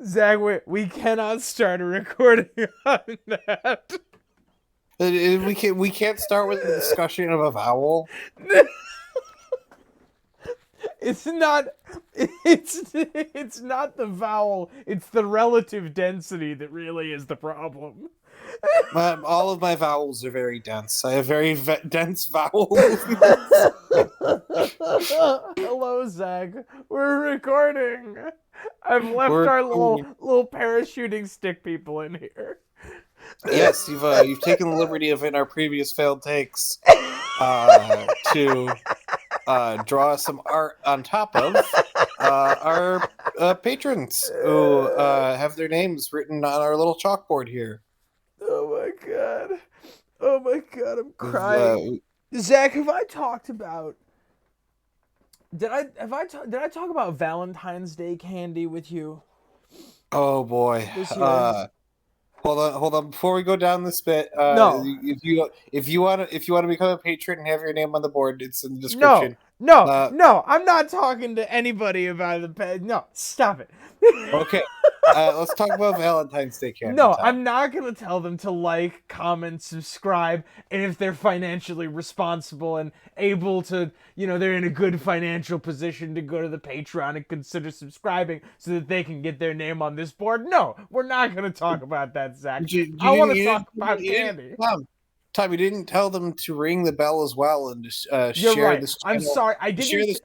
Zach, we cannot start a recording on that. We can't start with a discussion of a vowel. It's not. It's not the vowel. It's the relative density that really is the problem. All of my vowels are very dense. I have very dense vowel movements. Hello, Zach. We're recording. I've left We're our little parachuting stick people in here. Yes, you've taken the liberty of in our previous failed takes to draw some art on top of our patrons who have their names written on our little chalkboard here. Oh my god. Oh my god, I'm crying. Zach, have I talked about did I talk about Valentine's Day candy with you? Oh boy. This year? Hold on. Before we go down this bit, No. if you want to become a patron and have your name on the board, it's in the description. No. I'm not talking to anybody about the no. Stop it. Okay. Let's talk about Valentine's Day candy. No, time. I'm not going to tell them to like, comment, subscribe, and if they're financially responsible and able to, they're in a good financial position to go to the Patreon and consider subscribing so that they can get their name on this board. No, we're not going to talk about that, Zach. I want to talk about candy. Tom, you didn't tell them to ring the bell as well and You're share right. this channel. I'm sorry. I didn't.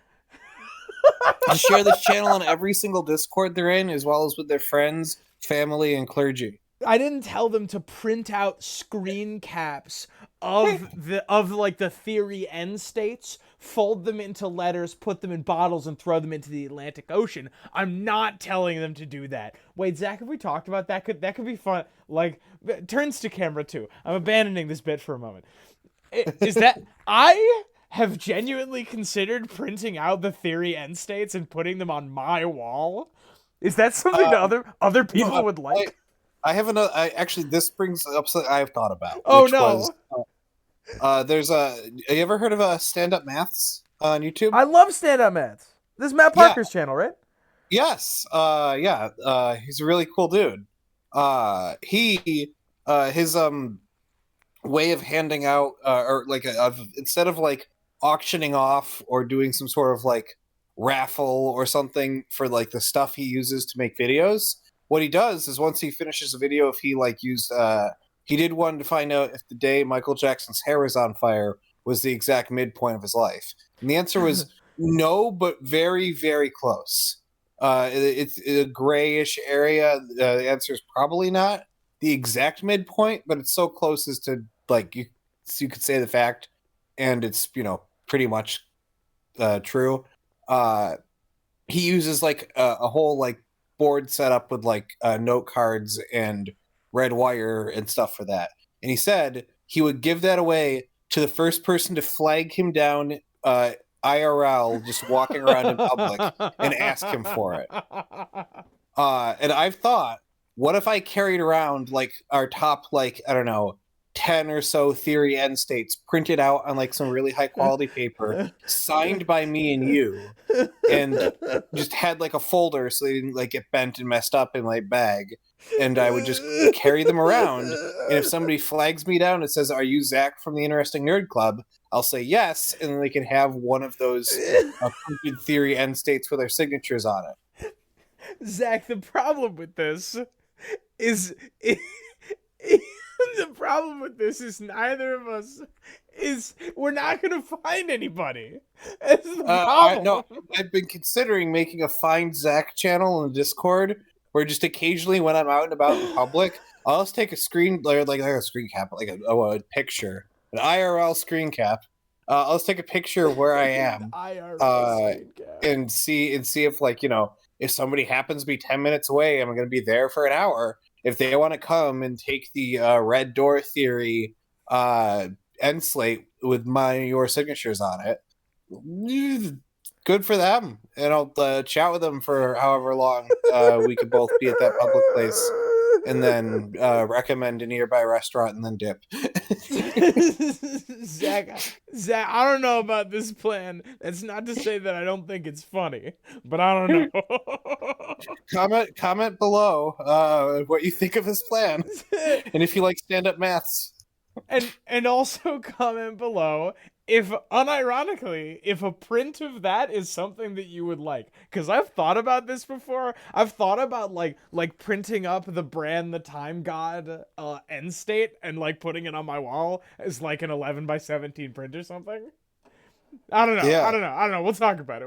Share this channel on every single Discord they're in, as well as with their friends, family, and clergy. I didn't tell them to print out screen caps of the theory end states, fold them into letters, put them in bottles, and throw them into the Atlantic Ocean. I'm not telling them to do that. Wait, Zach, have we talked about that? That could be fun. Like, turns to camera 2. I'm abandoning this bit for a moment. Is that I have genuinely considered printing out the theory end states and putting them on my wall? Is that something that other people would like? I have another. Actually, this brings up something I've thought about. Oh, which no. Was, there's a. Have you ever heard of Stand Up Maths on YouTube? I love Stand Up Maths. This is Matt Parker's channel, right? Yes. Yeah. He's a really cool dude. His way of handing out or like instead of like auctioning off or doing some sort of like raffle or something for like the stuff he uses to make videos, what he does is once he finishes a video, if he like used he did one to find out if the day Michael Jackson's hair was on fire was the exact midpoint of his life, and the answer was no, but very, very close. It's a grayish area. The answer is probably not the exact midpoint, but it's so close as to like you could say the fact, and it's pretty much true. He uses like a whole like board set up with like note cards and red wire and stuff for that, and he said he would give that away to the first person to flag him down IRL, just walking around in public, and ask him for it. And I've thought, what if I carried around like our top, like, I don't know, 10 or so theory end states printed out on like some really high quality paper, signed by me and you, and just had like a folder so they didn't like get bent and messed up in my bag. And I would just carry them around. And if somebody flags me down and says, "Are you Zach from the Interesting Nerd Club?" I'll say yes, and then they can have one of those printed theory end states with their signatures on it. Zach, the problem with this is the problem with this is neither of us we're not gonna find anybody. That's the problem. I've been considering making a Find Zach channel in Discord where just occasionally when I'm out and about in public, I'll just take a screen like a screen cap, like a picture, an IRL screen cap. I'll just take a picture of where I am, and see if like if somebody happens to be 10 minutes away, I'm going to be there for an hour. If they want to come and take the Red Door Theory end slate with your signatures on it, good for them. And I'll chat with them for however long we could both be at that public place, and then recommend a nearby restaurant and then dip. Zach, I don't know about this plan. That's not to say that I don't think it's funny, but I don't know. Comment below what you think of this plan, and if you like stand-up maths. And also comment below if unironically if a print of that is something that you would like, because I've thought about this before. I've thought about like printing up the Bran the Time God end state and like putting it on my wall as like an 11x17 print or something. I don't know. Yeah. I don't know. We'll talk about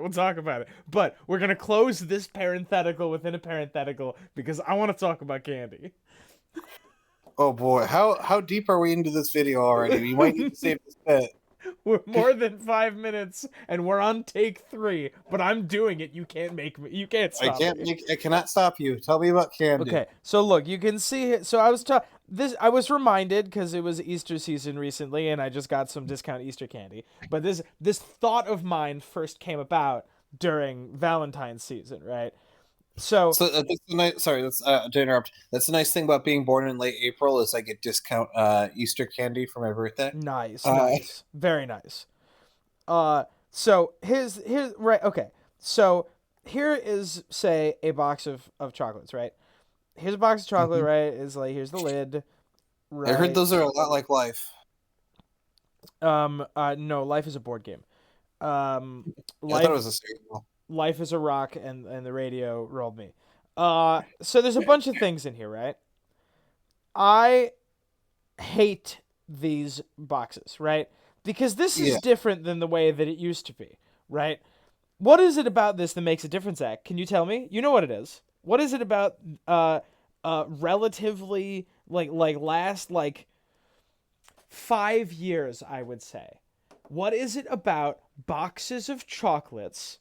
it. But we're gonna close this parenthetical within a parenthetical because I want to talk about candy. Oh boy, how deep are we into this video already? We might need to save this bit. We're more than 5 minutes, and we're on take 3. But I'm doing it. You can't make me. You can't stop me. I cannot stop you. Tell me about candy. Okay, so look, you can see. So I was reminded because it was Easter season recently, and I just got some discount Easter candy. But this thought of mine first came about during Valentine's season, right? So that's the nice. Sorry, that's to interrupt. That's the nice thing about being born in late April is I get discount Easter candy for my birthday. nice, very nice. So here's right. Okay, so here is say a box of chocolates, right? Here's a box of chocolate, right? Is like here's the lid. Right. I heard those are a lot like life. No, life is a board game. I thought it was a cereal. Life is a rock, and the radio rolled me. So there's a bunch of things in here, right? I hate these boxes, right? Because this is different than the way that it used to be, right? What is it about this that makes a difference, Zach? Can you tell me? You know what it is. What is it about relatively last 5 years, I would say. What is it about boxes of chocolates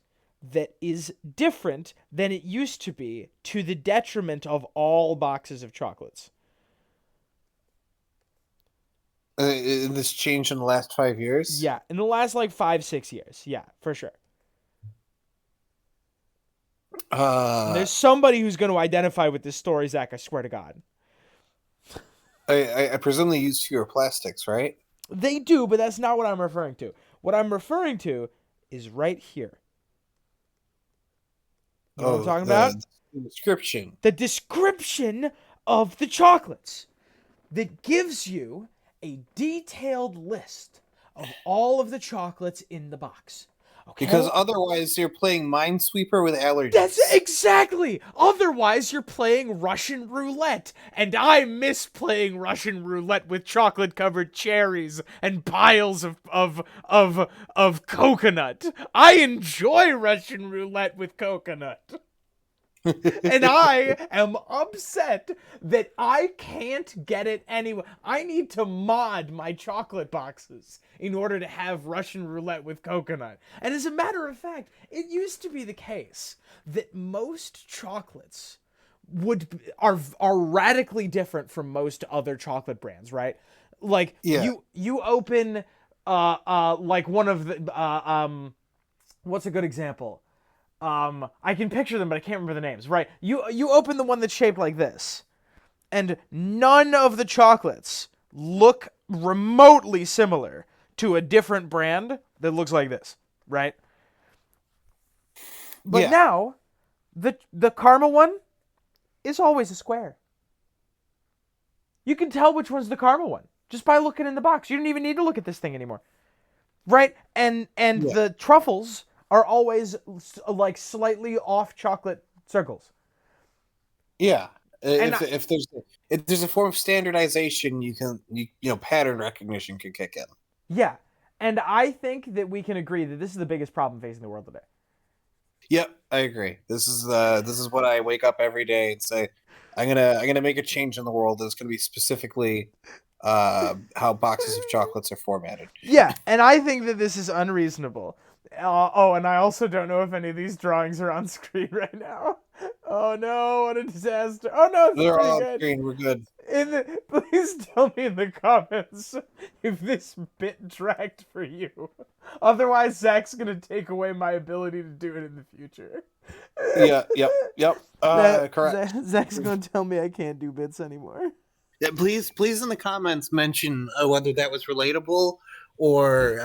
that is different than it used to be to the detriment of all boxes of chocolates? This changed in the last 5 years? Yeah, in the last 5-6 years. Yeah, for sure. There's somebody who's going to identify with this story, Zach, I swear to God. I presume they use fewer plastics, right? They do, but that's not what I'm referring to. What I'm referring to is right here. You know what I'm talking about? The description. The description of the chocolates that gives you a detailed list of all of the chocolates in the box. Okay? Because otherwise you're playing Minesweeper with allergies. That's exactly. Otherwise you're playing Russian roulette, and I miss playing Russian roulette with chocolate-covered cherries and piles of coconut. I enjoy Russian roulette with coconut. And I am upset that I can't get it anywhere. I need to mod my chocolate boxes in order to have Russian roulette with coconut. And as a matter of fact, it used to be the case that most chocolates are radically different from most other chocolate brands, right? Like you open one of the what's a good example? I can picture them, but I can't remember the names. Right? You open the one that's shaped like this, and none of the chocolates look remotely similar to a different brand that looks like this, right? But now, the caramel one is always a square. You can tell which one's the caramel one just by looking in the box. You don't even need to look at this thing anymore, right? And the truffles are always slightly off chocolate circles. Yeah. If there's a form of standardization, you pattern recognition can kick in. Yeah. And I think that we can agree that this is the biggest problem facing the world today. Yep, I agree. This is what I wake up every day and say, I'm gonna make a change in the world that's gonna be specifically how boxes of chocolates are formatted. Yeah, and I think that this is unreasonable. And I also don't know if any of these drawings are on screen right now. Oh no, what a disaster. Oh no, they're all on screen, we're good. Please tell me in the comments if this bit dragged for you. Otherwise, Zach's going to take away my ability to do it in the future. Yep. Correct. Zach's going to tell me I can't do bits anymore. Yeah, please in the comments mention whether that was relatable or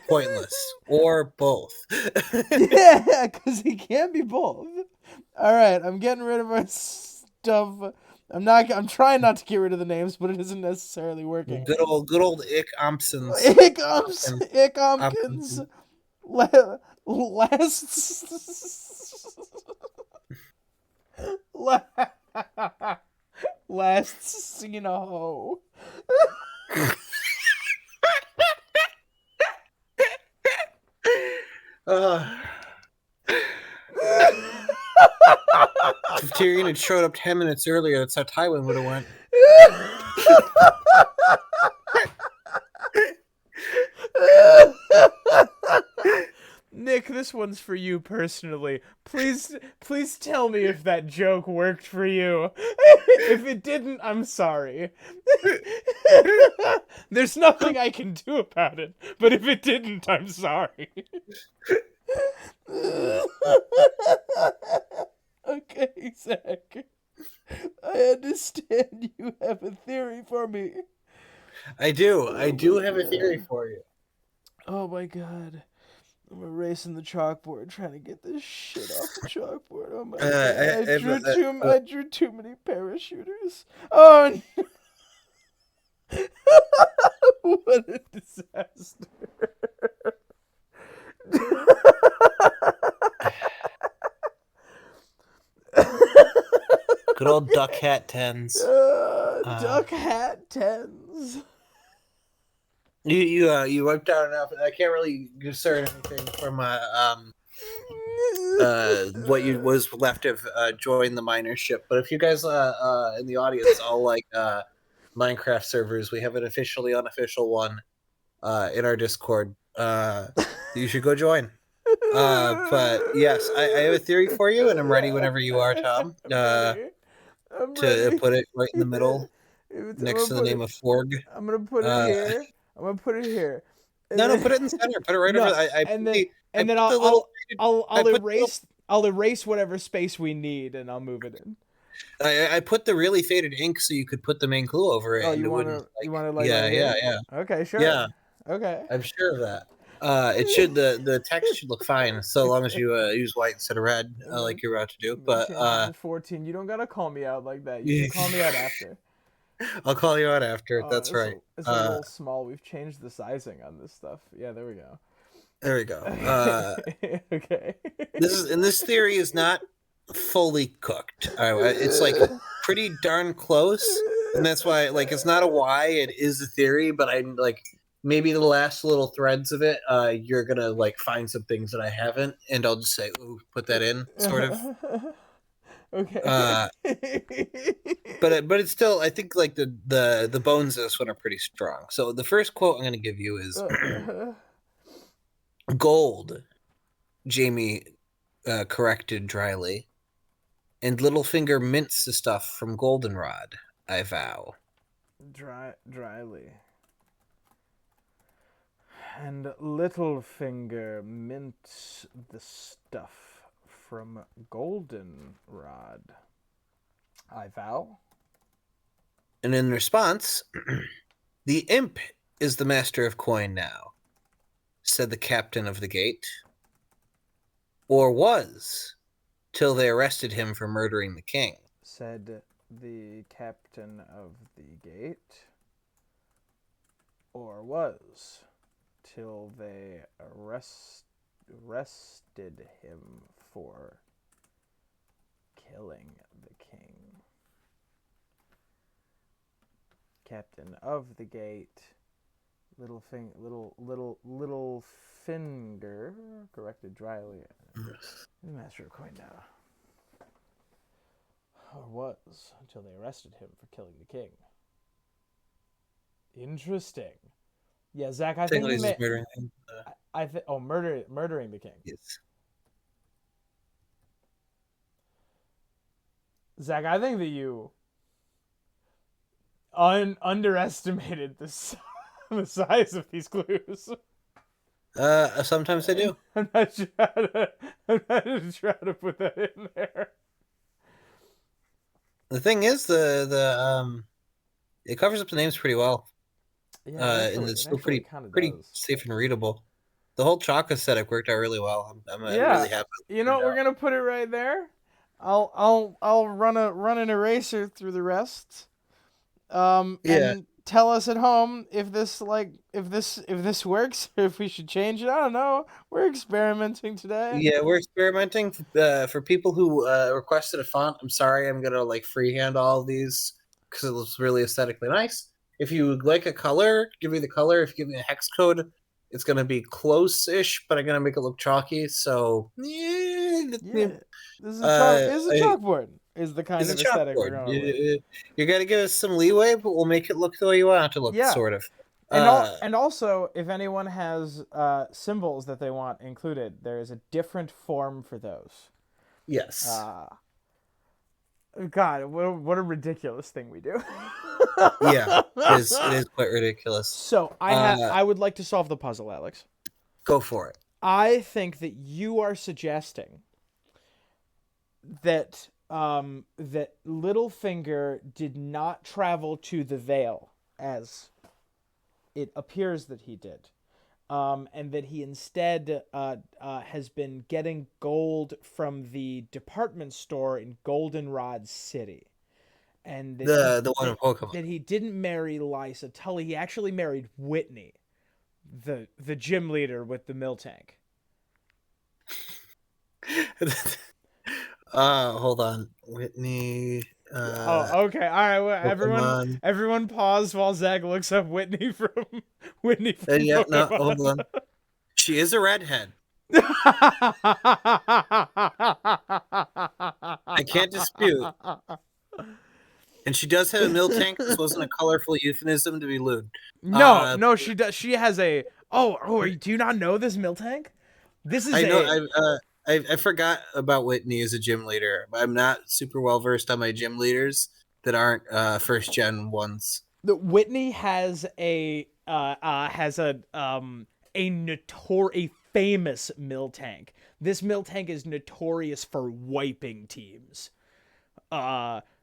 pointless or both. Yeah, because he can't be both. All right, I'm getting rid of our stuff. I'm trying not to get rid of the names, but it isn't necessarily working. Good old Ick Ompsons. Icomkins. Last last seen a hoe. If Tyrion had showed up 10 minutes earlier, that's how Tywin would have went. Nick, this one's for you personally. Please tell me if that joke worked for you. If it didn't, I'm sorry. There's nothing I can do about it, but if it didn't, I'm sorry. Okay, Zach. I understand you have a theory for me. I do have a theory for you. Oh my god. I'm erasing the chalkboard, trying to get this shit off the chalkboard. Oh my god. I drew too many parachuters. Oh no. What a disaster. Good old duck hat tens. Duck hat tens. You wiped out enough. I can't really discern anything from what you was left of join the miner ship. But if you guys in the audience all like Minecraft servers, we have an officially unofficial one in our Discord. You should go join. But yes, I have a theory for you, and I'm ready whenever you are, Tom. To put it right in the middle, next to the name of Forg. I'm gonna put it here. I'm gonna put it here. No, put it in the center. Put it right over. I'll erase whatever space we need, and I'll move it in. I put the really faded ink so you could put the main clue over it. Oh, you want to yeah. Okay, sure. Yeah. Okay. I'm sure of that. It should the text should look fine so long as you use white instead of red, like you're about to do. But 14. You don't gotta call me out like that. You can call me out after. I'll call you out after. That's right. It's a little small. We've changed the sizing on this stuff. Yeah, there we go. There we go. Okay. This theory is not fully cooked. It's like pretty darn close, and that's why it's not a why. It is a theory, but I'm like maybe the last little threads of it. You're gonna find some things that I haven't, and I'll just say, "Ooh, put that in," sort of. Okay. But it's still, I think the bones of this one are pretty strong. So the first quote I'm going to give you is gold. Jamie corrected dryly, and Littlefinger mints the stuff from goldenrod. I vow. Dryly. And Littlefinger mints the stuff from goldenrod. I vow. And in response, the imp is the master of coin now, said the captain of the gate. Or was, till they arrested him for murdering the king. Said the captain of the gate. Or was, till they arrested him for killing the king. Captain of the gate, Littlefinger, corrected dryly. Master of coin now. Or was, until they arrested him for killing the king. Interesting. Yeah, Zach, I think you may... murdering murdering the king. Yes. Zach, I think that you underestimated the size of these clues. Sometimes I do. I'm not trying to put that in there. The thing is, the It covers up the names pretty well. Yeah, And it it's still actually pretty kind of pretty does. safe and readable. The whole chalk aesthetic worked out really well. I'm Yeah, really happy with you it know, turned we're out. gonna put it right there. I'll run an eraser through the rest. Yeah, And tell us at home if this if this works or if we should change it. I don't know. We're experimenting today. yeah, we're experimenting. For people who requested a font, I'm sorry, I'm gonna like freehand all of these because it looks really aesthetically nice. If you would like a color, give me the color. If you give me a hex code, it's gonna be close-ish, but I'm gonna make it look chalky. So, yeah, Yeah, this is a chalk. uh, This is a I, chalkboard. Is the kind it's a of aesthetic we're chalkboard. going with. You got to give us some leeway, but we'll make it look the way you want it to look, Yeah, sort of. Uh, and also if anyone has symbols that they want included, there is a different form for those. yes, Uh, God, what a ridiculous thing we do. yeah, it is quite ridiculous. So Uh, I would like to solve the puzzle, Alex. go for it. I think that you are suggesting that that Littlefinger did not travel to the Vale as it appears that he did. And that he instead has been getting gold from the department store in Goldenrod City, and The one in Pokemon. that he didn't marry Lysa Tully. He actually married Whitney, the gym leader with the mill tank. Hold on, Whitney. Oh, okay. All right. Well, Pokemon. everyone, pause while Zach looks up Whitney from Whitney from Yeah, no, hold Pokemon. on. She is a redhead. I can't dispute. And she does have a mill tank. This wasn't a colorful euphemism to be lewd. No, Uh, no, she does. She has a. Do you not know this mill tank? This is I know. a I forgot about Whitney as a gym leader. I'm not super well versed on my gym leaders that aren't first gen ones. the Whitney a famous mill tank. This mill tank is notorious for wiping teams.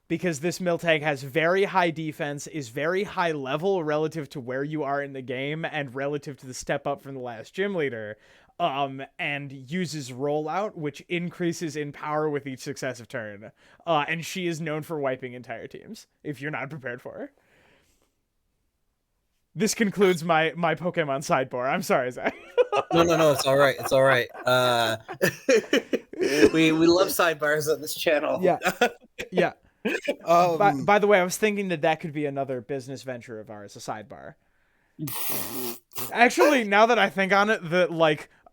Because this mill tank has very high defense, is very high level relative to where you are in the game and relative to the step up from the last gym leader, and uses rollout, which increases in power with each successive turn. And she is known for wiping entire teams if you're not prepared for her. This concludes my Pokemon sidebar. I'm sorry, Zach. No. It's all right. It's all right. We love sidebars on this channel. Yeah, yeah. Um, By the way, I was thinking that could be another business venture of ours, a sidebar. Actually, now that I think on it, the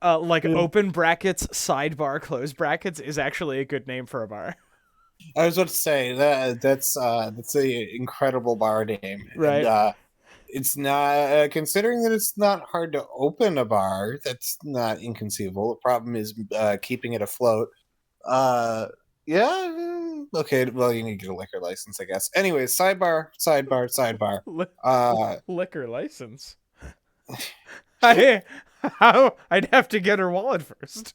open brackets sidebar close brackets is actually a good name for a bar. I was about to say that's a incredible bar name, Right. and it's not considering that it's not hard to open a bar. That's not inconceivable. The problem is keeping it afloat. Uh, yeah. Okay. Well, you need to get a liquor license, I guess. Anyways, sidebar. Liquor license. I how I'd have to get her wallet first.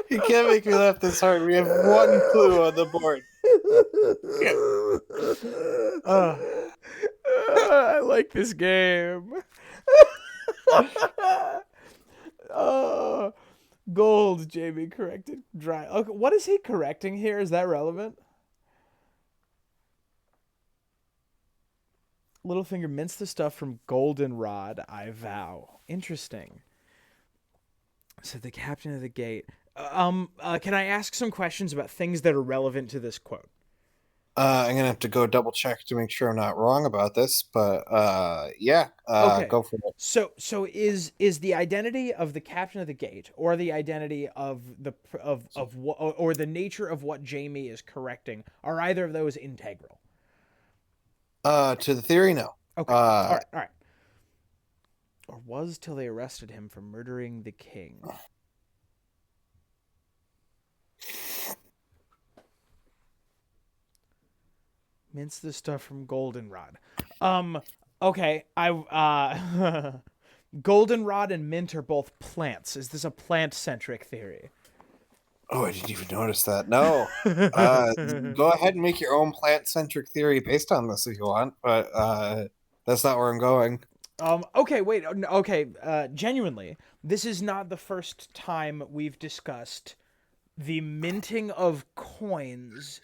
You can't make me laugh this hard. We have one clue on the board. I like this game. Gold, Jamie corrected. Dry. Okay, what is he correcting here? Is that relevant? Littlefinger minced the stuff from Goldenrod, I vow. Interesting. Said the captain of the gate. Can I ask some questions about things that are relevant to this quote? I'm gonna have to go double check to make sure I'm not wrong about this, but yeah, Okay. go for it. So is the identity of the captain of the gate, or the identity of the of what, or the nature of what Jamie is correcting, are either of those integral? To the theory, no. Okay. All right. Or was till they arrested him for murdering the king. Mince the stuff from Goldenrod. Okay. Goldenrod and mint are both plants. Is this a plant-centric theory? Oh, I didn't even notice that. No. Go ahead and make your own plant-centric theory based on this if you want, but that's not where I'm going. Okay, wait. Okay, genuinely, this is not the first time we've discussed the minting of coins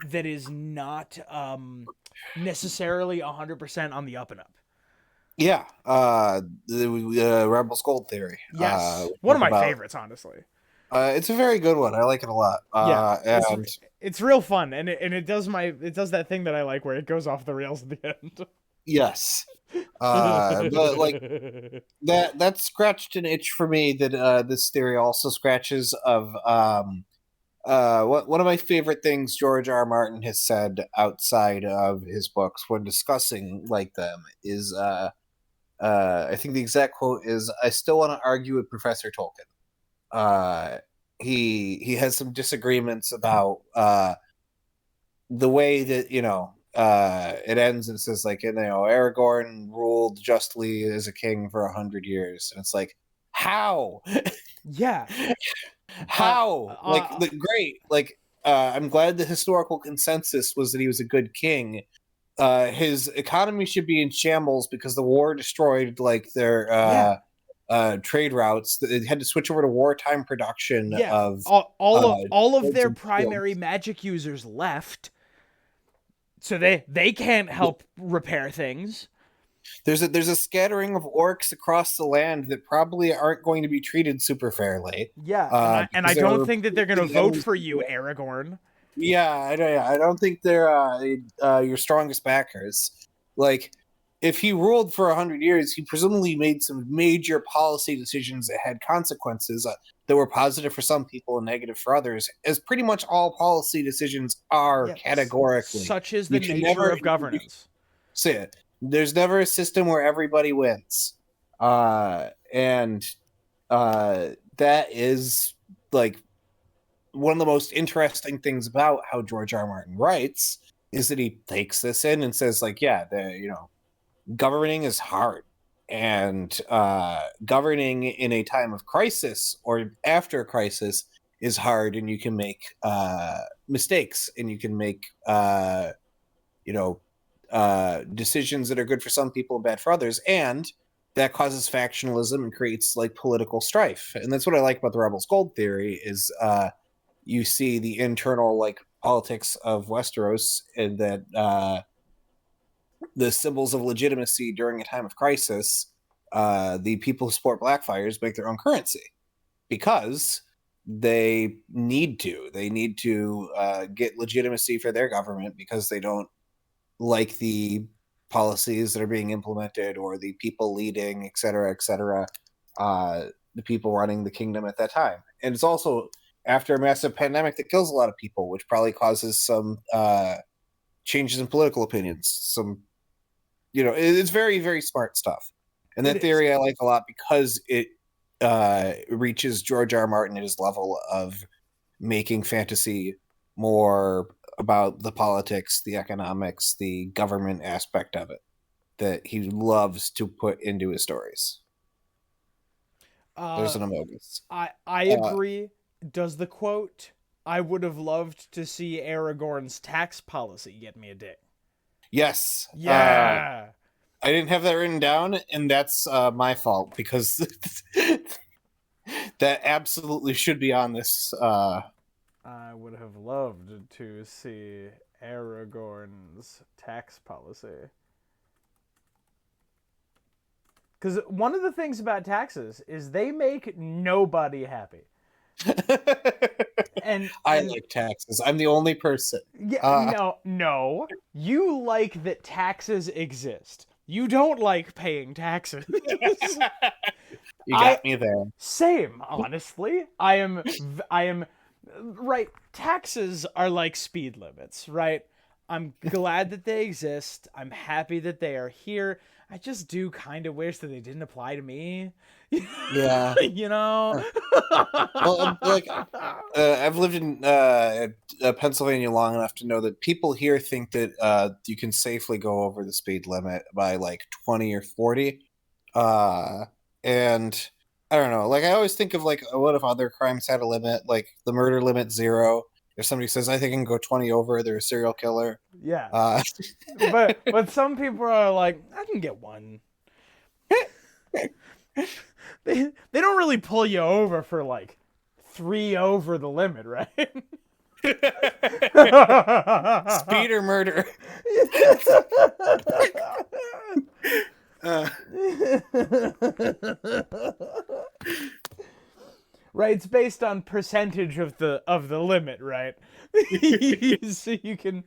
that is not necessarily 100% on the up and up. Yeah, the Rebel's Gold theory. Yes, We one of talk my about. favorites, honestly. It's a very good one. I like it a lot. Yeah, And it's real fun, and it does it does that thing that I like where it goes off the rails at the end. yes, but like that scratched an itch for me that this theory also scratches of what one of my favorite things George R. R. Martin has said outside of his books when discussing like them is I think the exact quote is, "I still want to argue with Professor Tolkien." Uh, he has some disagreements about the way that it ends and says like Aragorn ruled justly as a king for 100 years, and it's like how Yeah. Uh, how like uh, the great like I'm glad the historical consensus was that he was a good king. His economy should be in shambles because the war destroyed like their yeah. trade routes. They had to switch over to wartime production Yeah. of All of goods their and primary shields. magic users left, so they can't help repair things. There's a scattering of orcs across the land that probably aren't going to be treated super fairly, Yeah, and I because they're don't think that they're gonna replacing vote enemies. for you, Aragorn. I don't think they're your strongest backers. Like, if he ruled for 100 years, he presumably made some major policy decisions that had consequences that were positive for some people and negative for others, as pretty much all policy decisions are Yeah, categorically. such is the You can nature never of governance. say it. There's never a system where everybody wins, and that is like one of the most interesting things about how George R. R. Martin writes is that he takes this in and says, like, yeah, governing is hard. And governing in a time of crisis or after a crisis is hard, and you can make mistakes, and you can make you know decisions that are good for some people and bad for others, and that causes factionalism and creates like political strife. And that's what I like about the Rebels Gold theory is you see the internal like politics of Westeros, and that the symbols of legitimacy during a time of crisis, the people who support Blackfires make their own currency because they need to get legitimacy for their government because they don't like the policies that are being implemented or the people leading, et cetera, the people running the kingdom at that time. And it's also after a massive pandemic that kills a lot of people, which probably causes some changes in political opinions. It's very, very smart stuff. And It that is. theory I like a lot because it reaches George R. R. Martin at his level of making fantasy more about the politics, the economics, the government aspect of it that he loves to put into his stories. There's Uh, an Amogus. I Uh, agree. Does the quote, "I would have loved to see Aragorn's tax policy" get me a ding? yes, Yeah. I didn't have that written down, and that's my fault because that absolutely should be on this. I would have loved to see Aragorn's tax policy. Because one of the things about taxes is they make nobody happy. And I and like taxes. I'm the only person. yeah, Uh, no. You like that taxes exist. You don't like paying taxes. you I got me there. Same, honestly. I am right. Taxes are like speed limits, right? I'm glad that they exist. I'm happy that they are here. I just do kind of wish that they didn't apply to me. Yeah. you know? Well, like I've lived in Pennsylvania long enough to know that people here think that you can safely go over the speed limit by like 20 or 40. And I don't know. Like I always think of like, what if other crimes had a limit? Like the murder limit 0. If somebody says I think I can go 20 over, they're a serial killer. Yeah. Uh, But some people are like, I can get one. They don't really pull you over for like 3 over the limit, right? speed or murder. Uh, Right, it's based on percentage of the limit, right? So you can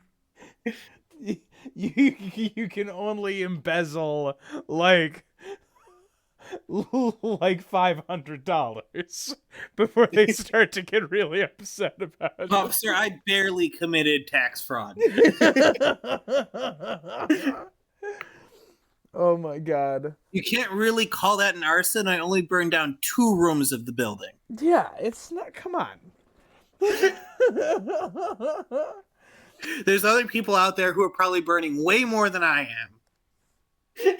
only embezzle like like $500 before they start to get really upset about it. Officer, I barely committed tax fraud. Oh my god. You can't really call that an arson. I only burned down 2 rooms of the building. Yeah, it's not. Come on. There's other people out there who are probably burning way more than I am.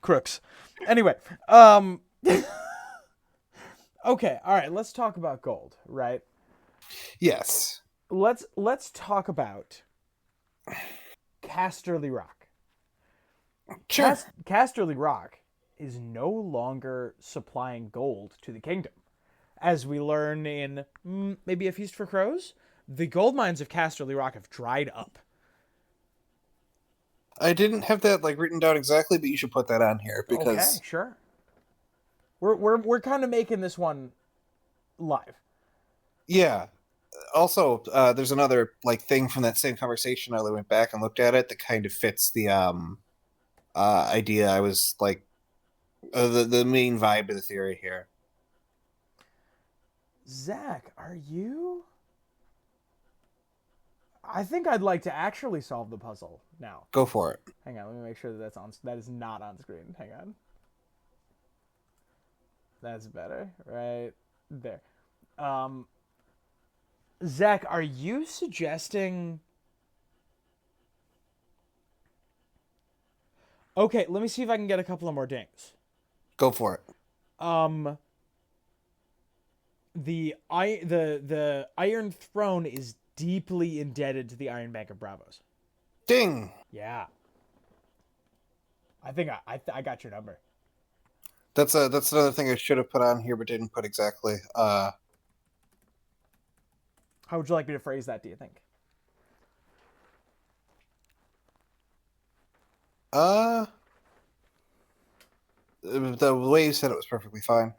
Crooks. Anyway, okay, all right, let's talk about gold, right? yes. Let's talk about Casterly Rock. Sure. Casterly Rock is no longer supplying gold to the kingdom. As we learn in maybe A Feast for Crows, the gold mines of Casterly Rock have dried up. I didn't have that like written down exactly, but you should put that on here because Okay, sure. We're kind of making this one live. yeah. Also, there's another like thing from that same conversation. I went back and looked at it that kind of fits the idea. I was like the main vibe of the theory here. Zach, are you? I think I'd like to actually solve the puzzle now. Go for it. Hang on, let me make sure that that is not on screen. Hang on. That's better, right there. Zach, are you suggesting? Okay, let me see if I can get a couple of more dings. Go for it. The Iron Throne is deeply indebted to the Iron Bank of Bravos. Ding. Yeah. I think I got your number. That's another thing I should have put on here, but didn't put exactly. How would you like me to phrase that, do you think? The way you said it was perfectly fine.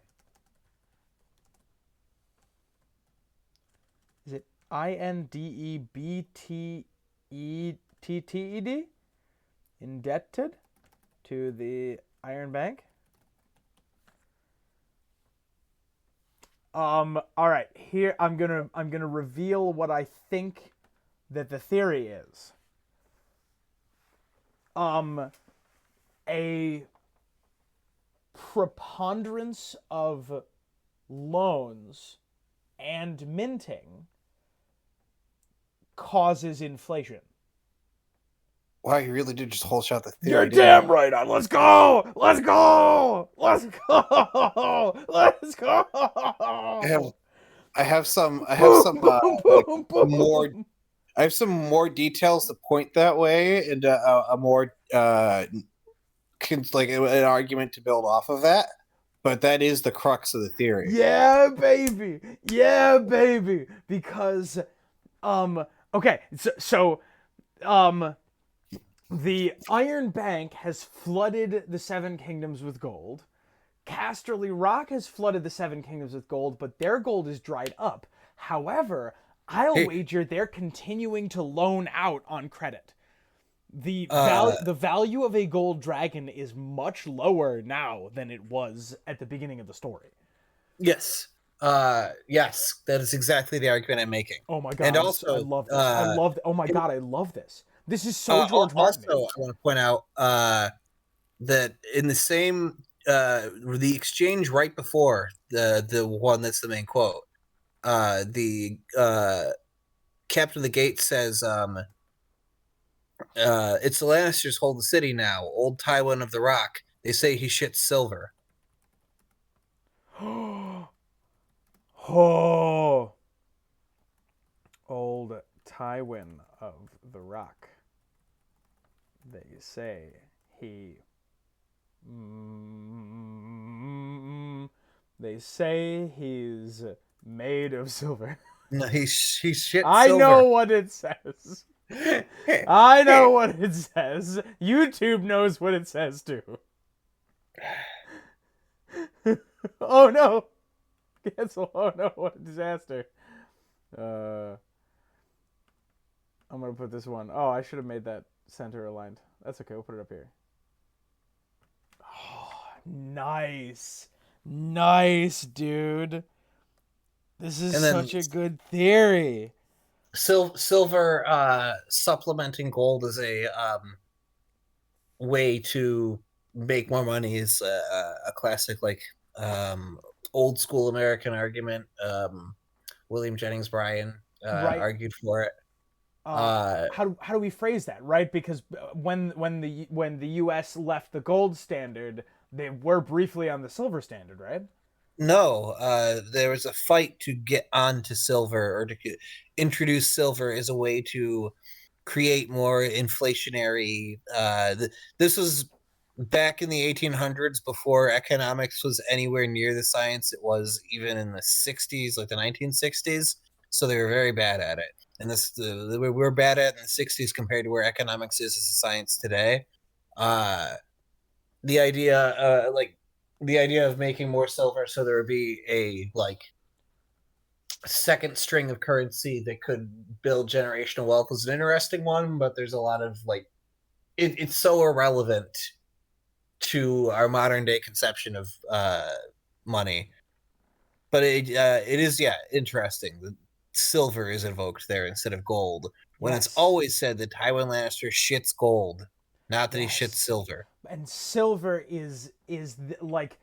Is it INDEBTETTED? Indebted to the Iron Bank? All right, here I'm gonna reveal what I think that the theory is. A preponderance of loans and minting causes inflation. Wow, you really did just whole shot the theory. You're damn right. Let's go. Let's go. Let's go. Let's go. I have some more. I have some more details to point that way, and a more like an argument to build off of that. But that is the crux of the theory. Yeah, baby. Yeah, baby. Because, okay, so the Iron Bank has flooded the Seven Kingdoms with gold. Casterly Rock has flooded the Seven Kingdoms with gold, but their gold is dried up. However, I'll wager they're continuing to loan out on credit. The value of a gold dragon is much lower now than it was at the beginning of the story. Yes. Yes, that is exactly the argument I'm making. Oh my god! And also, I love this. I love. Oh my god! I love this. This is so George Martin. Also, I want to point out that in the same the exchange right before the one that's the main quote, the Captain of the Gate says, "It's the Lannisters hold the city now. Old Tywin of the Rock They say he shits silver. Oh, old Tywin of the Rock. They say he. They say he's made of silver. No, he shits I silver. know what it says. I know what it says. YouTube knows what it says too. Oh no! Cancel. Oh no, what a disaster. I'm gonna put this one. Oh, I should have made that center aligned. That's okay, we'll put it up here. Oh, nice. Nice, dude. This is such a good theory. Silver supplementing gold is a way to make more money is a classic old school American argument. William Jennings Bryan Right. argued for it. How do we phrase that, right? Because when the U.S. left the gold standard, they were briefly on the silver standard, right? No, there was a fight to get onto silver or to introduce silver as a way to create more inflationary. This was back in the 1800s before economics was anywhere near the science it was even in the 60s, like the 1960s. So they were very bad at it. And we're bad at it in the 60s compared to where economics is as a science today. The idea, the idea of making more silver so there would be a second string of currency that could build generational wealth is an interesting one, but there's a lot of it's so irrelevant to our modern day conception of money. But it is interesting that silver is invoked there instead of gold when it's always said that Tywin Lannister shits gold, not that he shits silver. And silver is like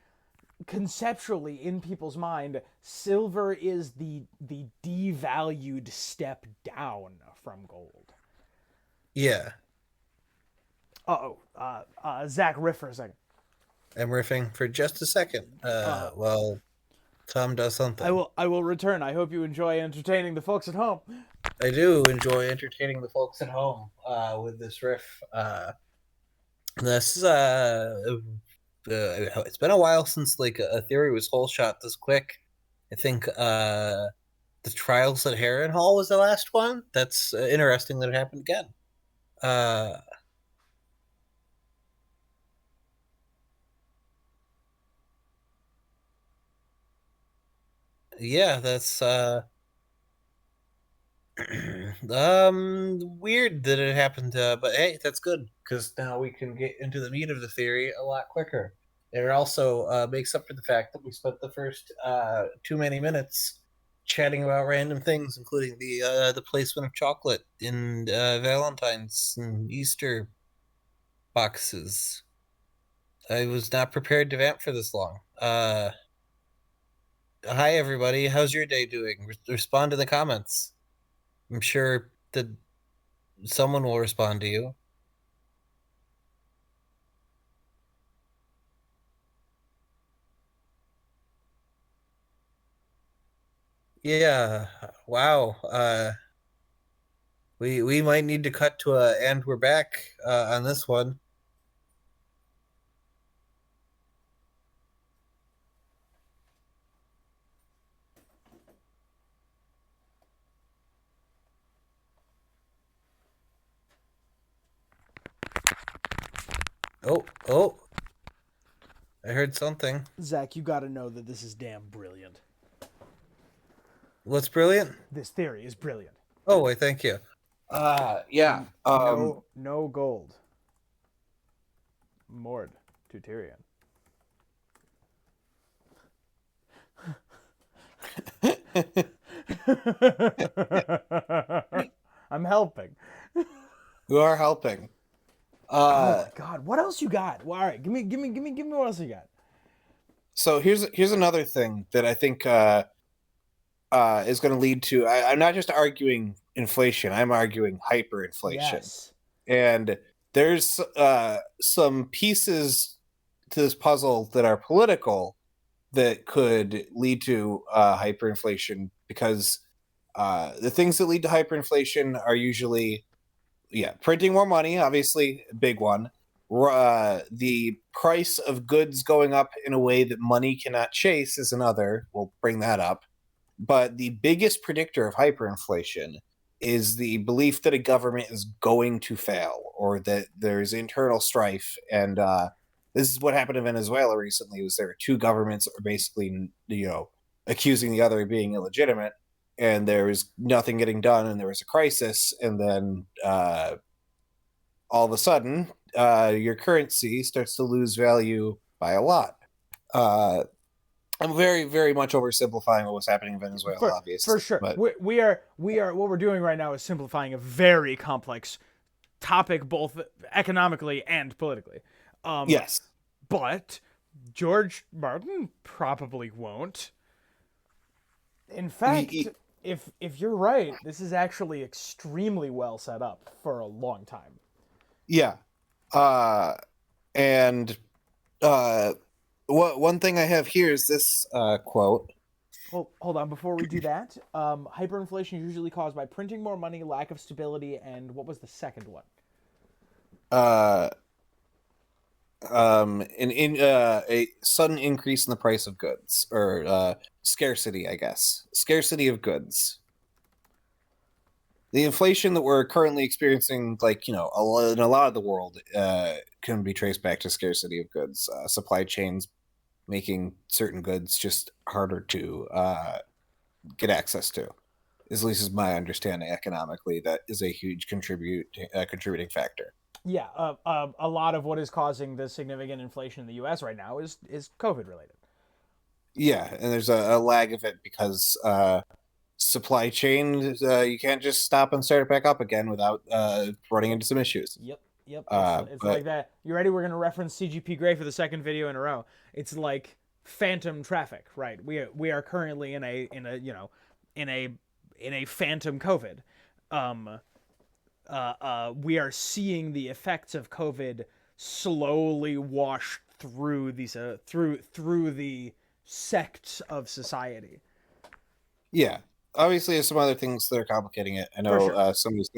conceptually in people's mind, silver is the devalued step down from gold. Yeah. Zach, riff for a second. I'm riffing for just a second. Well, Tom does something. I will return. I hope you enjoy entertaining the folks at home. I do enjoy entertaining the folks at home with this riff. This is it's been a while since a theory was whole shot this quick. I think the trials at Harrenhal was the last one. That's interesting that it happened again. Yeah, that's weird that it happened, but hey, that's good because now we can get into the meat of the theory a lot quicker. It also makes up for the fact that we spent the first too many minutes chatting about random things, including the placement of chocolate in Valentine's and Easter boxes. I was not prepared to vamp for this long. Hi everybody, how's your day doing? Respond to the comments. I'm sure that someone will respond to you. Yeah, wow. We might need to cut to and we're back on this one. Oh, I heard something. Zach, you got to know that this is damn brilliant. What's brilliant? This theory is brilliant. Oh, wait, thank you. Yeah. No gold. Mord to Tyrion. I'm helping. You are helping. Oh my God, what else you got? Well, all right, give me what else you got. So here's another thing that I think is going to lead to. I'm not just arguing inflation. I'm arguing hyperinflation. Yes. And there's some pieces to this puzzle that are political that could lead to hyperinflation, because the things that lead to hyperinflation are usually, printing more money, obviously a big one. The price of goods going up in a way that money cannot chase is another. We'll bring that up. But the biggest predictor of hyperinflation is the belief that a government is going to fail, or that there's internal strife. And this is what happened in Venezuela recently. Was there were two governments that were basically, accusing the other of being illegitimate, and there was nothing getting done, and there was a crisis, and then all of a sudden, your currency starts to lose value by a lot. I'm very, very much oversimplifying what was happening in Venezuela, obviously. For sure. But We are what we're doing right now is simplifying a very complex topic, both economically and politically. yes, But George Martin probably won't. In fact, if you're right, this is actually extremely well set up for a long time. yeah, and one thing I have here is this quote. Hold on. Before we do that, hyperinflation is usually caused by printing more money, lack of stability, and what was the second one? A sudden increase in the price of goods, or scarcity, I guess. Scarcity of goods. The inflation that we're currently experiencing, in a lot of the world, can be traced back to scarcity of goods. Supply chains making certain goods just harder to get access to. At least is my understanding economically. That is a huge contributing factor. Yeah, a lot of what is causing the significant inflation in the U.S. right now is COVID related. Yeah, and there's a lag of it because supply chain, you can't just stop and start it back up again without running into some issues. Yep. It's like that. You ready? We're gonna reference CGP Grey for the second video in a row. It's like phantom traffic, right? We are currently in a phantom COVID. We are seeing the effects of COVID slowly wash through these through the sects of society. Yeah, obviously there's some other things that are complicating it. I know sure. somebody's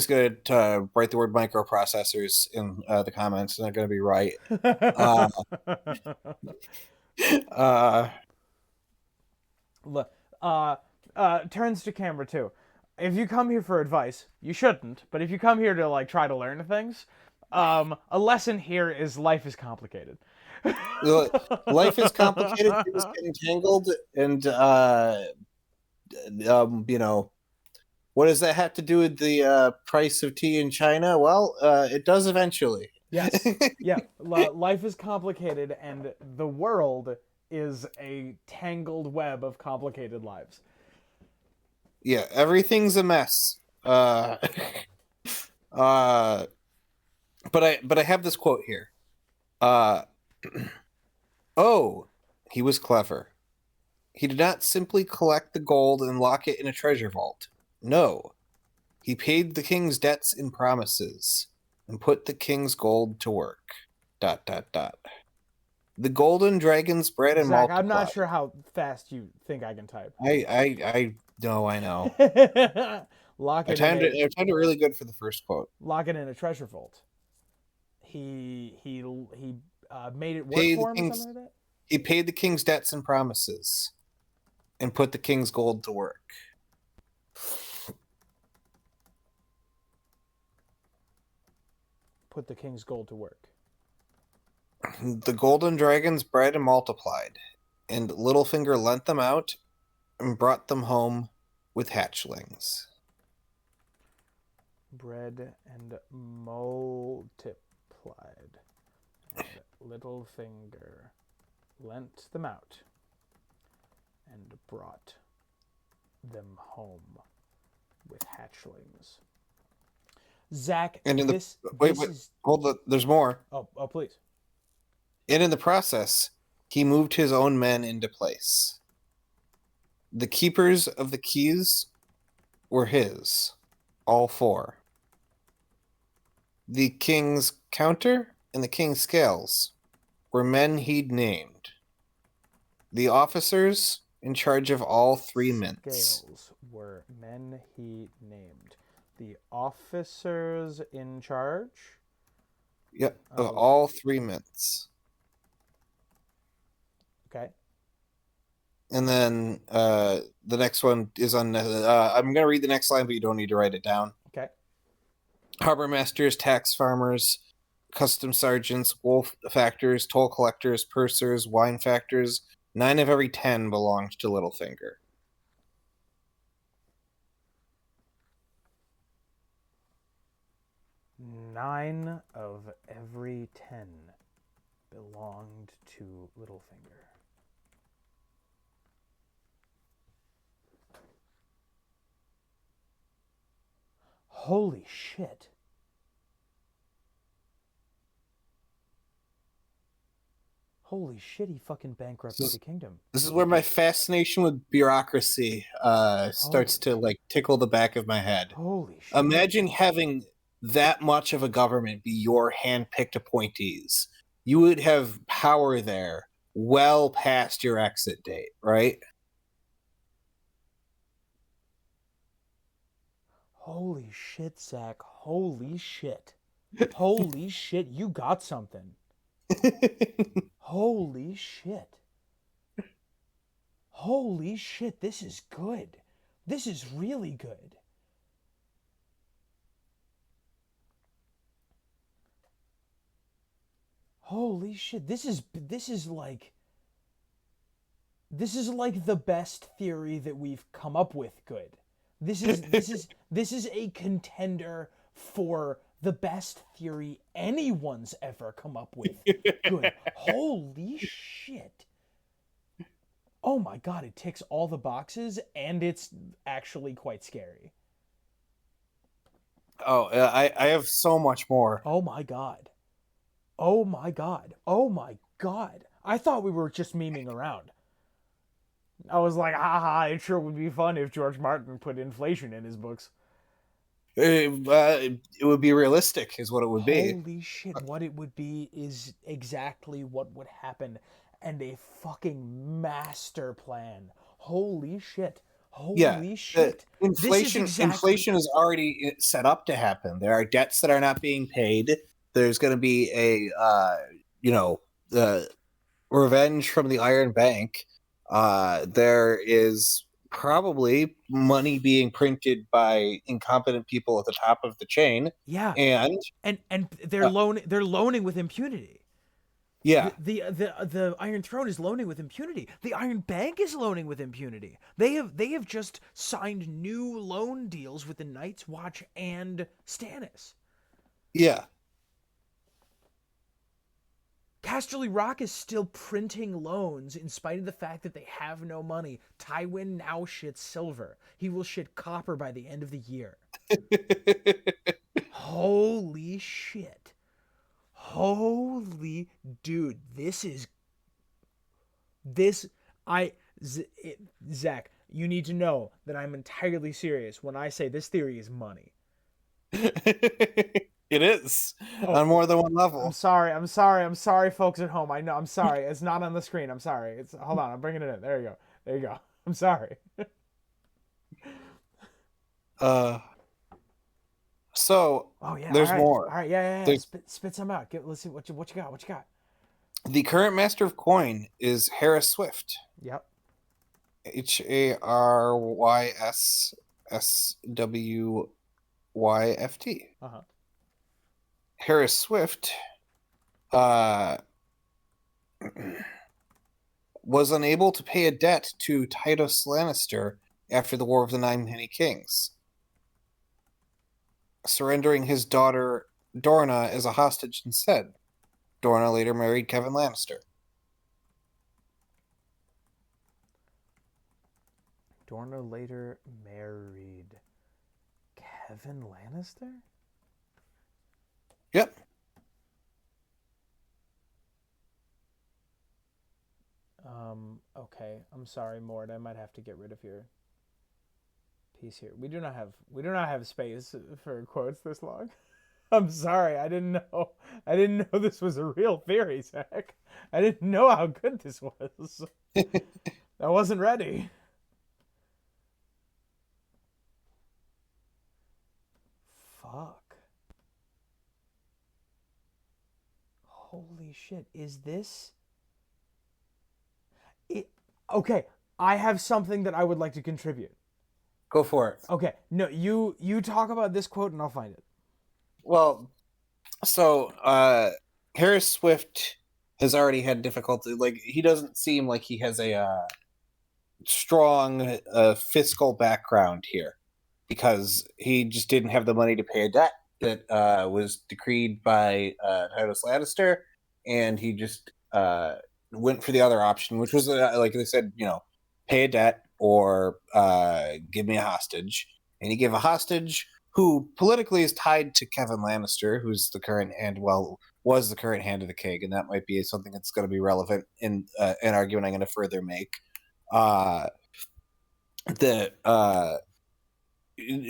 going to write the word microprocessors in the comments, and they're going to be right. Turns to camera too. If you come here for advice, you shouldn't. But if you come here to try to learn things, a lesson here is life is complicated. Life is complicated. Things get entangled, and what does that have to do with the price of tea in China? Well, it does eventually. Yes. Yeah. Life is complicated, and the world is a tangled web of complicated lives. Yeah, everything's a mess. But I have this quote here. Oh, he was clever. He did not simply collect the gold and lock it in a treasure vault. No, he paid the king's debts in promises and put the king's gold to work. ... The golden dragon spread and Zach, multiplied. I'm not sure how fast you think I can type. I know. Lock it. I timed it really good for the first quote. Lock it in a treasure vault. He made it work for him or something like that? He paid the king's debts and promises and put the king's gold to work. Put the king's gold to work. The golden dragons bred and multiplied, and Littlefinger lent them out and brought them home with hatchlings. Bred and multiplied. And Littlefinger lent them out and brought them home with hatchlings. Zach, And in this wait, hold on, there's more. Oh, please. And in the process, he moved his own men into place. The keepers of the keys were his, all four. The king's counter and the king's scales were men he'd named. The officers in charge of all 3 mints. Scales were men he named. The officers in charge. Yep, of all 3 mints. Okay. And then the next one is on. I'm going to read the next line, but you don't need to write it down. Okay. Harbor masters, tax farmers, custom sergeants, wool factors, toll collectors, pursers, wine factors. 9 of every 10 belonged to Littlefinger. Nine of every 10 belonged to Littlefinger. Holy shit. Holy shit, he fucking bankrupted the kingdom. This is where my fascination with bureaucracy starts to like tickle the back of my head. Holy shit. Imagine having that much of a government be your hand-picked appointees. You would have power there well past your exit date, right? Holy shit, Zach. Holy shit. Holy shit, you got something. Holy shit. Holy shit, this is good. This is really good. Holy shit, this is like the best theory that we've come up with good. This is a contender for the best theory anyone's ever come up with. Good. Holy shit. Oh my god, it ticks all the boxes and it's actually quite scary. Oh, I have so much more. Oh my god. Oh my god. Oh my god. I thought we were just memeing around. I was like, haha, it sure would be fun if George Martin put inflation in his books. It would be realistic, is what it would be. Holy shit, what it would be is exactly what would happen, and a fucking master plan. Holy shit. Holy shit. Inflation is already set up to happen. There are debts that are not being paid. There's going to be a revenge from the Iron Bank. There is probably money being printed by incompetent people at the top of the chain. Yeah. And they're loaning with impunity. Yeah. The Iron Throne is loaning with impunity. The Iron Bank is loaning with impunity. They have just signed new loan deals with the Night's Watch and Stannis. Yeah. Casterly Rock is still printing loans in spite of the fact that they have no money. Tywin now shits silver. He will shit copper by the end of the year. Holy shit. Holy dude, Zach, you need to know that I'm entirely serious when I say this theory is money. It is on more than one level. I'm sorry, folks at home. I know, I'm sorry. It's not on the screen. I'm sorry. Hold on. I'm bringing it in. There you go. I'm sorry. So there's more. All right, yeah. Spit some out. Let's see what you got. The current master of coin is Harys Swift. Yep. HARYSSWYFT. Uh-huh. Harys Swift was unable to pay a debt to Titus Lannister after the War of the Nine Many Kings, surrendering his daughter Dorna as a hostage instead. Dorna later married Kevin Lannister. Dorna later married Kevin Lannister? Yep. Okay. I'm sorry, Mort. I might have to get rid of your piece here. We do not have space for quotes this long. I'm sorry. I didn't know. I didn't know this was a real theory, Zach. I didn't know how good this was. I wasn't ready. Fuck. Holy shit. Is this it? Okay, I have something that I would like to contribute. Go for it. Okay. No, you talk about this quote and I'll find it. Well, so Harris Swift has already had difficulty. Like, he doesn't seem like he has a strong fiscal background here, because he just didn't have the money to pay a debt that was decreed by Tyrus Lannister, and he just went for the other option, which was like they said, pay a debt or give me a hostage. And he gave a hostage who politically is tied to Kevin Lannister, who's the current hand, was the current hand of the king, and that might be something that's going to be relevant in an argument I'm going to further make. That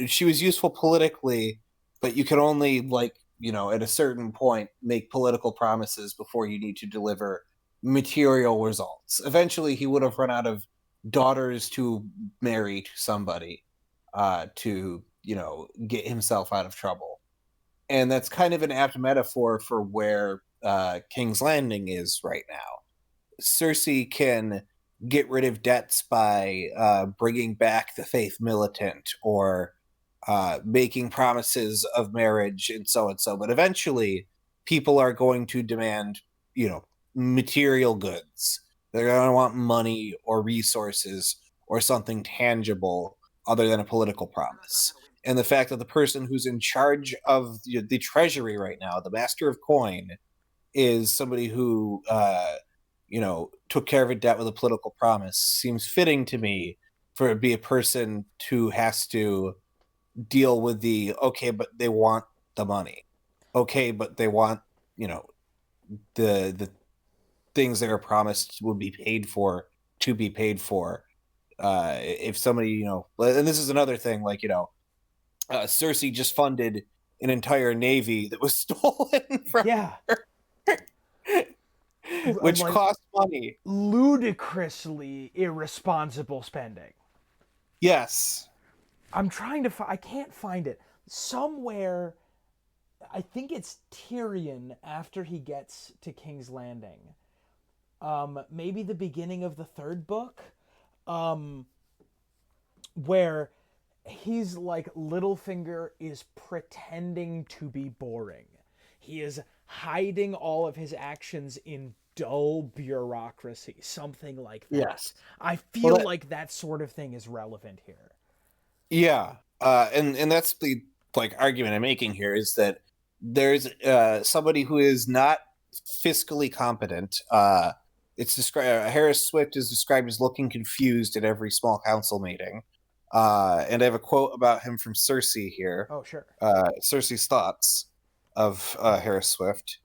she was useful politically, but you can only, at a certain point, make political promises before you need to deliver material results. Eventually, he would have run out of daughters to marry to somebody to get himself out of trouble. And that's kind of an apt metaphor for where King's Landing is right now. Cersei can get rid of debts by bringing back the faith militant, or making promises of marriage and so and so. But eventually, people are going to demand, material goods. They're going to want money or resources or something tangible other than a political promise. And the fact that the person who's in charge of the treasury right now, the master of coin, is somebody who took care of a debt with a political promise, seems fitting to me for it to be a person who has to deal with okay, but they want the money. Okay, but they want, the things they are promised would be paid for, to be paid for. If somebody, and this is another thing, Cersei just funded an entire navy that was stolen from Yeah. which cost money. Ludicrously irresponsible spending. Yes. I'm trying to I can't find it. Somewhere, I think it's Tyrion after he gets to King's Landing. Maybe the beginning of the third book, where he's like, Littlefinger is pretending to be boring. He is hiding all of his actions in dull bureaucracy, something like that. Yes. I feel like that sort of thing is relevant here. Yeah. And that's the argument I'm making here, is that there's somebody who is not fiscally competent. It's described. Harys Swift is described as looking confused at every small council meeting. And I have a quote about him from Cersei here. Oh, sure. Cersei's thoughts of Harys Swift.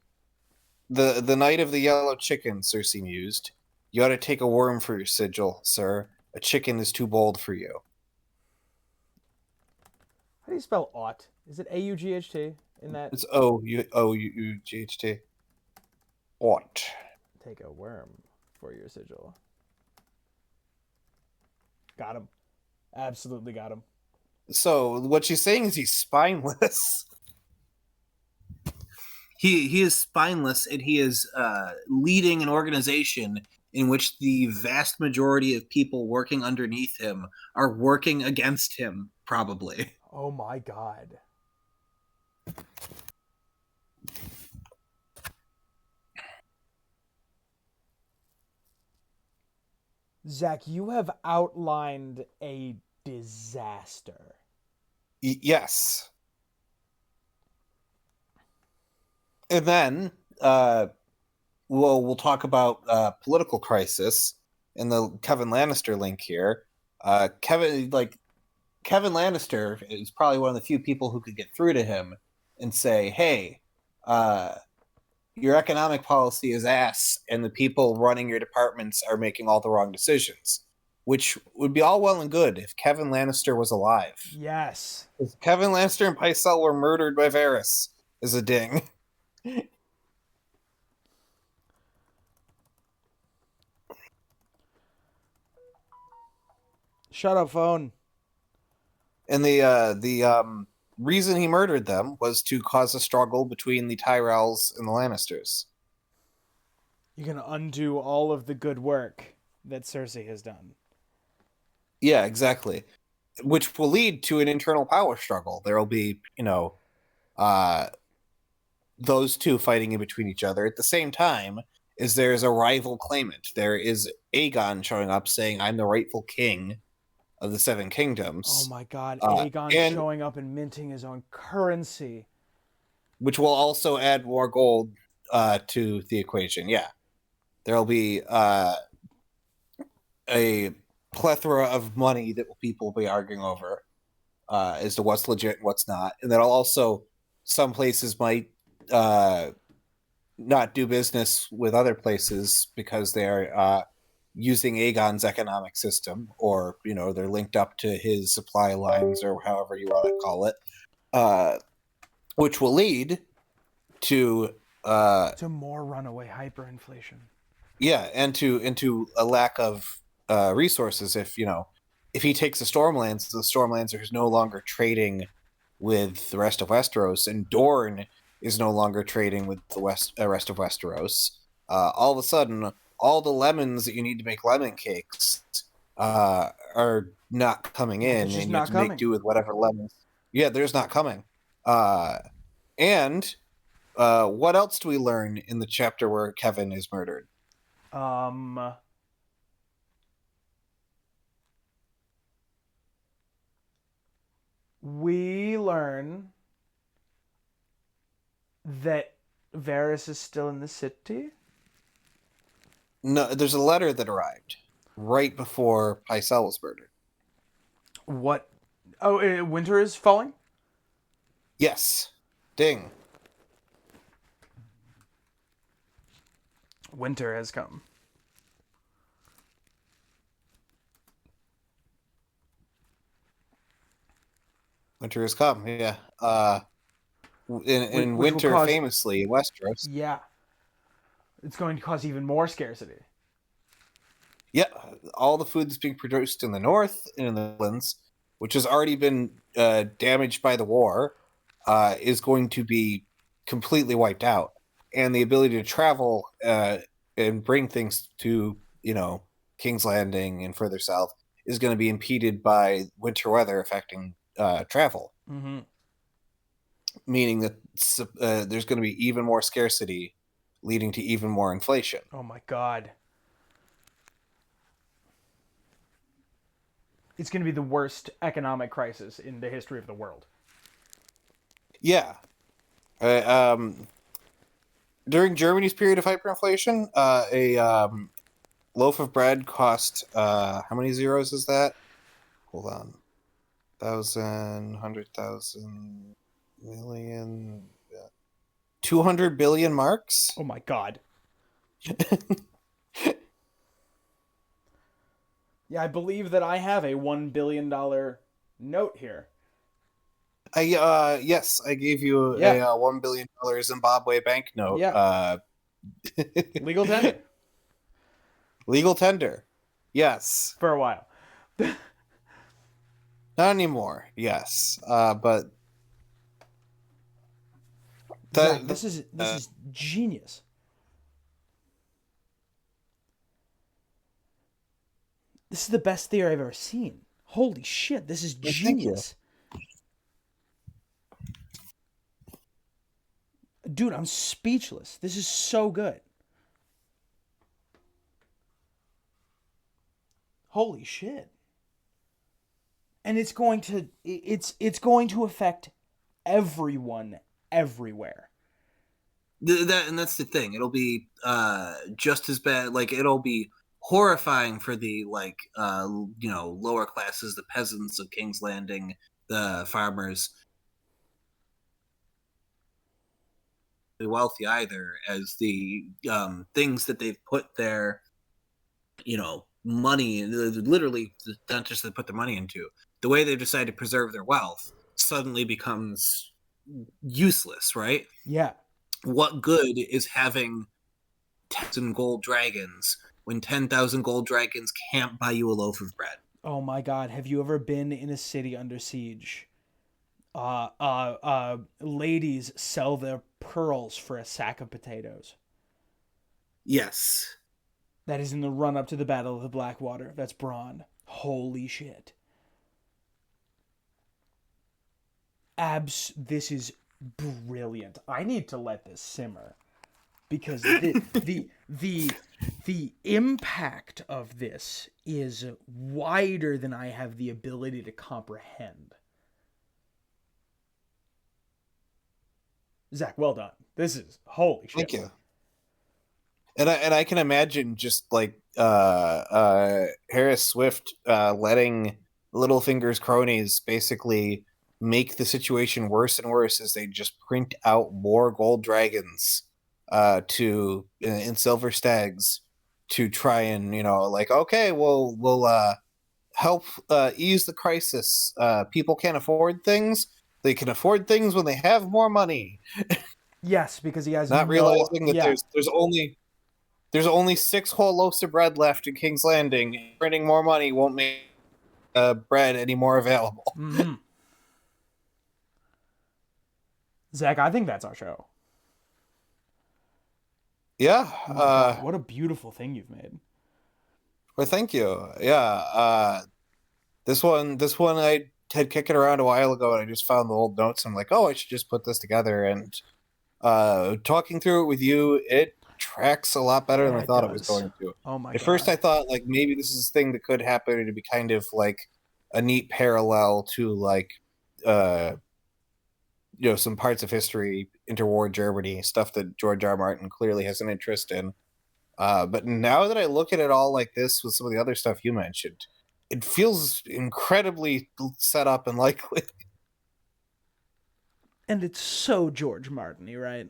The night of the yellow chicken, Cersei mused. You ought to take a worm for your sigil, sir. A chicken is too bold for you. How do you spell ought? Is it A-U-G-H-T in that? It's O-U-G-H-T. Ought. Take a worm for your sigil. Got him. Absolutely got him. So what she's saying is he's spineless. He is spineless, and he is leading an organization in which the vast majority of people working underneath him are working against him, probably. Oh my god. Zach, you have outlined a disaster. Yes. And then we'll talk about political crisis and the Kevin Lannister link here. Kevin Lannister is probably one of the few people who could get through to him and say, hey, your economic policy is ass, and the people running your departments are making all the wrong decisions, which would be all well and good if Kevin Lannister was alive. Yes. Kevin Lannister and Pycelle were murdered by Varys. is a ding. Shut up, phone. And the reason he murdered them was to cause a struggle between the Tyrells and the Lannisters. You're gonna undo all of the good work that Cersei has done. Yeah, exactly. Which will lead to an internal power struggle. There will be, uh, those two fighting in between each other. At the same time, is there's a rival claimant. There is Aegon showing up saying, "I'm the rightful king of the Seven Oh Kingdoms," my god, uh, Aegon and showing up and minting his own currency. which will also add more gold to the equation. Yeah, there'll be a plethora of money that people will be arguing over as to what's legit and what's not, and that'll also some places might not do business with other places because they're using Aegon's economic system, or they're linked up to his supply lines, or however you want to call it, which will lead to more runaway hyperinflation. yeah, and to a lack of resources. If he takes the Stormlands are no longer trading with the rest of Westeros, and Dorne is no longer trading with the rest of Westeros. All of a sudden, all the lemons that you need to make lemon cakes are not coming in, just and you not have to coming. make do with whatever lemons. Yeah, there's not coming. And what else do we learn in the chapter where Kevin is murdered? We learn that Varys is still in the city. No, there's a letter that arrived right before Pycelle was murdered. What? Oh, winter is falling? Yes. Ding. Winter has come. Winter has come, yeah. In Which will winter, cause- famously, in Westeros. Yeah. It's going to cause even more scarcity. Yeah, all the food that's being produced in the north and in the Midlands, which has already been damaged by the war, is going to be completely wiped out. And the ability to travel and bring things to, King's Landing and further south is going to be impeded by winter weather affecting travel. Mm-hmm. Meaning that there's going to be even more scarcity, leading to even more inflation. Oh my god. It's going to be the worst economic crisis in the history of the world. Yeah. During Germany's period of hyperinflation, a loaf of bread cost how many zeros is that? Hold on. 1,000, 100,000, million, 200 billion marks? Oh my god. Yeah, I believe that I have a $1 billion note here. Yes, I gave you a $1 billion Zimbabwe banknote. Yeah. Legal tender. Legal tender. Yes. For a while. Not anymore. Yes. But Zach, this is genius. This is the best theory I've ever seen. Holy shit, this is genius. Dude, I'm speechless. This is so good. Holy shit. And it's going to affect everyone everywhere. That's the thing. It'll be just as bad. Like, it'll be horrifying for the lower classes, the peasants of King's Landing, the farmers. Wealthy either, as the things that they've put their money, literally not just they put their money into, the way they've decided to preserve their wealth suddenly becomes useless, right? Yeah. What good is having 10,000 gold dragons when 10,000 gold dragons can't buy you a loaf of bread? Oh my God. Have you ever been in a city under siege? Ladies sell their pearls for a sack of potatoes. Yes. That is in the run up to the Battle of the Blackwater. That's Braun. Holy shit. This is brilliant. I need to let this simmer because the impact of this is wider than I have the ability to comprehend. Zach, well done. This is holy shit. Thank you. And I can imagine just like Harys Swift letting Littlefinger's cronies basically make the situation worse and worse as they just print out more gold dragons to in silver stags to try and like, okay, we'll help ease the crisis. People can't afford things. They can afford things when they have more money. Yes, because he has Not no, realizing that yeah. there's only 6 whole loaves of bread left in King's Landing. Printing more money won't make bread any more available. Mm-hmm. Zach, I think that's our show. Yeah. Oh my God, what a beautiful thing you've made. Well, thank you. Yeah. This one I had kicked it around a while ago, and I just found the old notes. I'm like, oh, I should just put this together. And talking through it with you, it tracks a lot better than I thought it was going to. Oh my At God. first, I thought like maybe this is a thing that could happen, and it'd be kind of like a neat parallel to like some parts of history, interwar Germany, stuff that George R. Martin clearly has an interest in. But now that I look at it all like this with some of the other stuff you mentioned, it feels incredibly set up and likely. And it's so George Martin-y, right?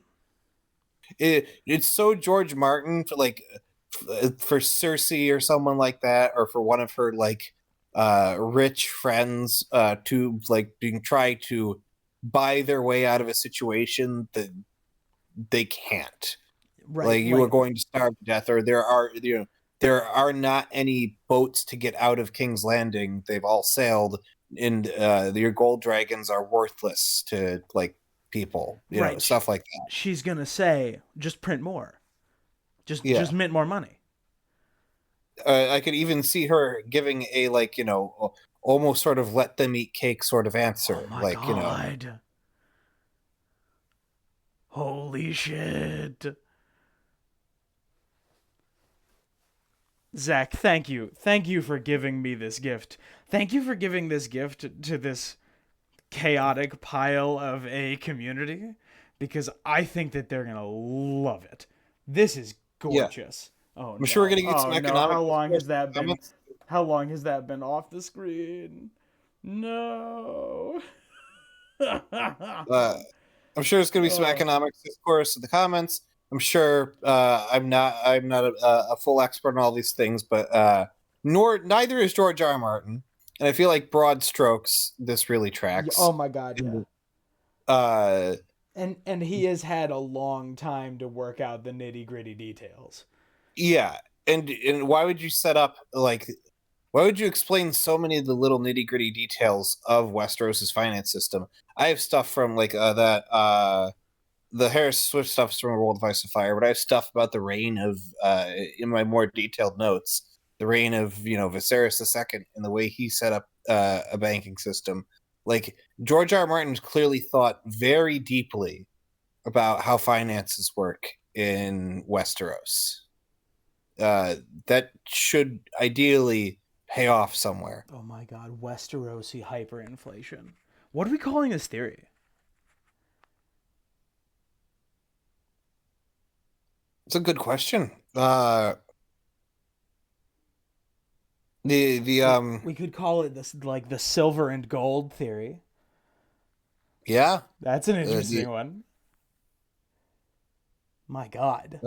It's so George Martin for like for Cersei or someone like that, or for one of her like rich friends to like try to buy their way out of a situation that they can't. Right. Like you are going to starve to death, or there are not any boats to get out of King's Landing. They've all sailed, and your gold dragons are worthless to like people, right. Stuff like that. She's gonna say, just print more, just mint more money. I could even see her giving a like almost sort of let them eat cake sort of answer. Oh my like God. Holy shit. Zach, thank you. Thank you for giving me this gift. Thank you for giving this gift to this chaotic pile of a community, because I think that they're going to love it. This is gorgeous. Yeah. Oh, I'm sure we're going to get some economic. How long has that been? How long has that been off the screen? No. I'm sure there's going to be some economics discourse in the comments. I'm sure I'm not a full expert on all these things, but neither is George R. R. Martin, and I feel like broad strokes this really tracks. Oh my God, yeah. And he has had a long time to work out the nitty-gritty details. Yeah, and why would you set up like? Why would you explain so many of the little nitty-gritty details of Westeros's finance system? I have stuff from like the Harys Swift stuff from World of Ice and Fire, but I have stuff about the reign of in my more detailed notes, the reign of Viserys II and the way he set up a banking system. Like George R. R. Martin clearly thought very deeply about how finances work in Westeros. That should ideally pay off somewhere. Oh my God, Westerosi hyperinflation. What are we calling this theory? It's a good question. We could call it this, like the silver and gold theory. Yeah, that's an interesting one. My God.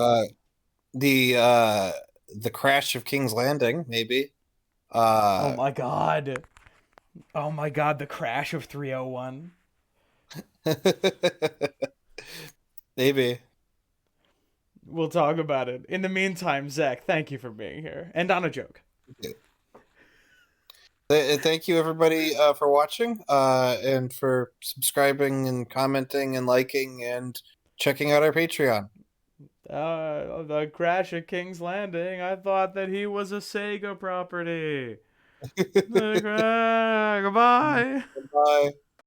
The crash of King's Landing, maybe. Oh my God. Oh my God, the crash of 301. Maybe. We'll talk about it. In the meantime, Zach, thank you for being here. And on a joke. Thank you, everybody, for watching and for subscribing and commenting and liking and checking out our Patreon. The crash at King's Landing. I thought that he was a Sega property. Goodbye. Bye.